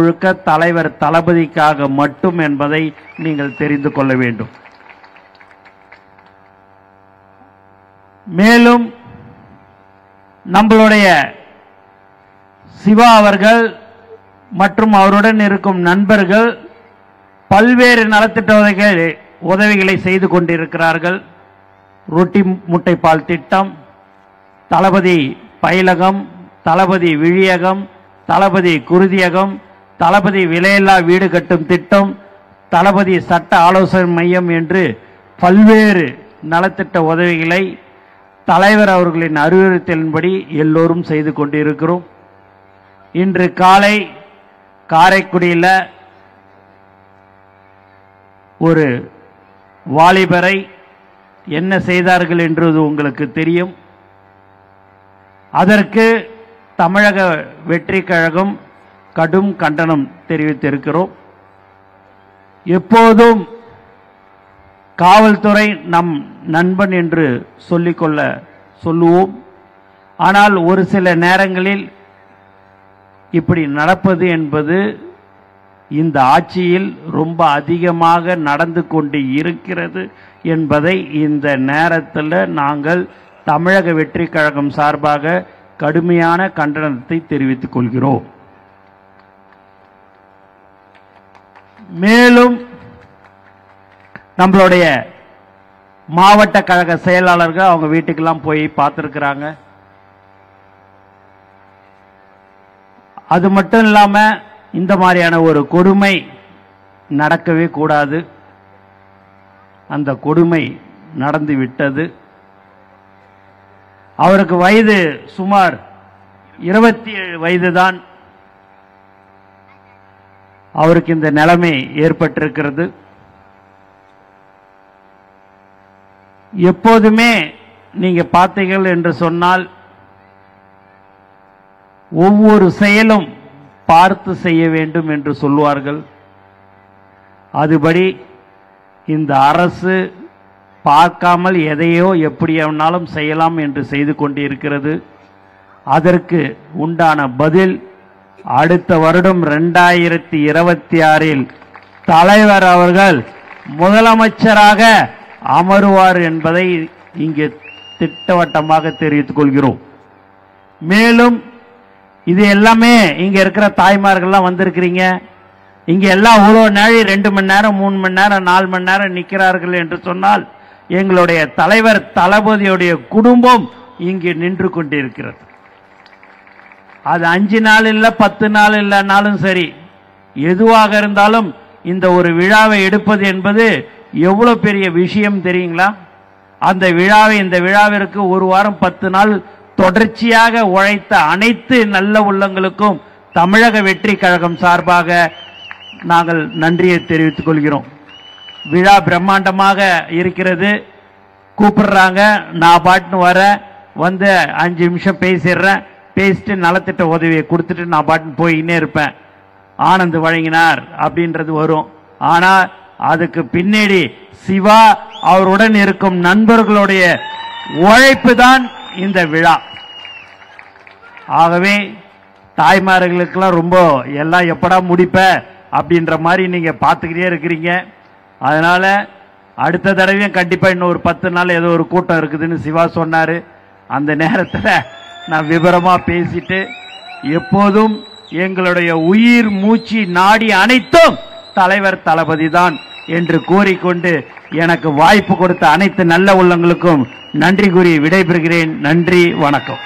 முழுக்க தலைவர் தளபதிக்காக மட்டும் என்பதை நீங்கள் தெரிந்து கொள்ள வேண்டும். மேலும் நம்மளுடைய சிவா அவர்கள் மற்றும் அவருடன் இருக்கும் நண்பர்கள் பல்வேறு நலத்திட்ட உதவிகளை செய்து கொண்டிருக்கிறார்கள். ரொட்டி முட்டை பால் திட்டம், தளபதி பயிலகம், தளபதி விழியகம், தளபதி குருதியகம், தளபதி விலையில்லா வீடு கட்டும் திட்டம், தளபதி சட்ட ஆலோசனை மையம் என்று பல்வேறு நலத்திட்ட உதவிகளை தலைவர் அவர்களின் அறிவுறுத்தலின்படி எல்லோரும் செய்து கொண்டிருக்கிறோம். இன்று காலை காரைக்குடியில் ஒரு வாலிபரை என்ன செய்தார்கள் என்றது உங்களுக்கு தெரியும். அதற்கு தமிழக வெற்றி கழகம் கடும் கண்டனம் தெரிவித்திருக்கிறோம். எப்போதும் காவல்துறை நம் நண்பன் என்று சொல்லுவோம். ஆனால் ஒரு சில நேரங்களில் இப்படி நடப்பது என்பது இந்த ஆட்சியில் ரொம்ப அதிகமாக நடந்து கொண்டு இருக்கிறது என்பதை இந்த நேரத்தில் நாங்கள் தமிழக வெற்றி கழகம் சார்பாக கடுமையான கண்டனத்தை தெரிவித்துக் கொள்கிறோம். மேலும் நம்மளுடைய மாவட்ட கழக செயலாளர்கள் அவங்க வீட்டுக்கெல்லாம் போய் பார்த்துருக்கிறாங்க. அது மட்டும் இல்லாம இந்த மாதிரியான ஒரு கொடுமை நடக்கவே கூடாது. அந்த கொடுமை நடந்து விட்டது. அவருக்கு வயது சுமார் 27 வயதுதான். அவருக்கு இந்த நிலைமை ஏற்பட்டிருக்கிறது. எப்போதுமே நீங்க பார்த்தீர்கள் என்று சொன்னால் ஒவ்வொரு செயலும் பார்த்து செய்ய வேண்டும் என்று சொல்வார்கள். அதுபடி இந்த அரசு பார்க்காமல் எதையோ எப்படியானாலும் செய்யலாம் என்று செய்து கொண்டிருக்கிறது. அதற்கு உண்டான பதில் அடுத்த வருடம் 2026 தலைவர் அவர்கள் முதலமைச்சராக அமருவார் என்பதை இங்கே திட்டவட்டமாக தெரிவித்துக் கொள்கிறோம். மேலும் இது எல்லாமே இங்க இருக்கிற தாய்மார்கள்லாம் வந்திருக்கிறீங்க. இங்க எல்லாம் அவ்வளோ நாளை 2 மணி நேரம் 3 மணி நேரம் 4 மணி நேரம் நிற்கிறார்கள் என்று சொன்னால் எங்களுடைய தலைவர் தளபதியுடைய குடும்பம் இங்கு நின்று கொண்டிருக்கிறது. அது 5 நாள் இல்லை 10 நாள் இல்லைனாலும் சரி, எதுவாக இருந்தாலும் இந்த ஒரு விழாவை எடுப்பது என்பது எவ்வளவு பெரிய விஷயம் தெரியுங்களா? அந்த விழாவை இந்த விழாவிற்கு 1 வாரம் 10 நாள் தொடர்ச்சியாக உழைத்த அனைத்து நல்ல உள்ளங்களுக்கும் தமிழக வெற்றி கழகம் சார்பாக நாங்கள் நன்றியை தெரிவித்துக் கொள்கிறோம். விழா பிரம்மாண்டமாக இருக்கிறது. கூப்பிடுறாங்க, நான் பாட்டுன்னு வந்து 5 நிமிஷம் பேசிடுறேன். பேசிட்டு நலத்திட்ட உதவியை கொடுத்துட்டு நான் பாட்டுன்னு போயின்னே இருப்பேன். ஆனந்த் வழங்கினார் அப்படின்றது வரும். ஆனால் அதுக்கு பின்னாடி சிவா அவருடன் இருக்கும் நண்பர்களுடைய உழைப்பு தான் இந்த விழா. ஆகவே தாய்மார்களுக்கெல்லாம் ரொம்ப எல்லாம் எப்படா முடிப்ப அப்படின்ற மாதிரி நீங்க பார்த்துக்கிட்டே இருக்கிறீங்க. அதனால அடுத்த தடவையும் கண்டிப்பா இன்னும் ஒரு 10 நாள் ஏதோ ஒரு கூட்டம் இருக்குதுன்னு சிவா சொன்னாரு. அந்த நேரத்தில் நான் விவரமா பேசிட்டு எப்போதும் எங்களுடைய உயிர் மூச்சு நாடி அனைத்தும் தலைவர் தளபதி தான் என்று கூறிக்கொண்டு எனக்கு வாய்ப்பு கொடுத்த அனைத்து நல்ல உள்ளங்களுக்கும் நன்றி கூறி விடைபெறுகிறேன். நன்றி, வணக்கம்.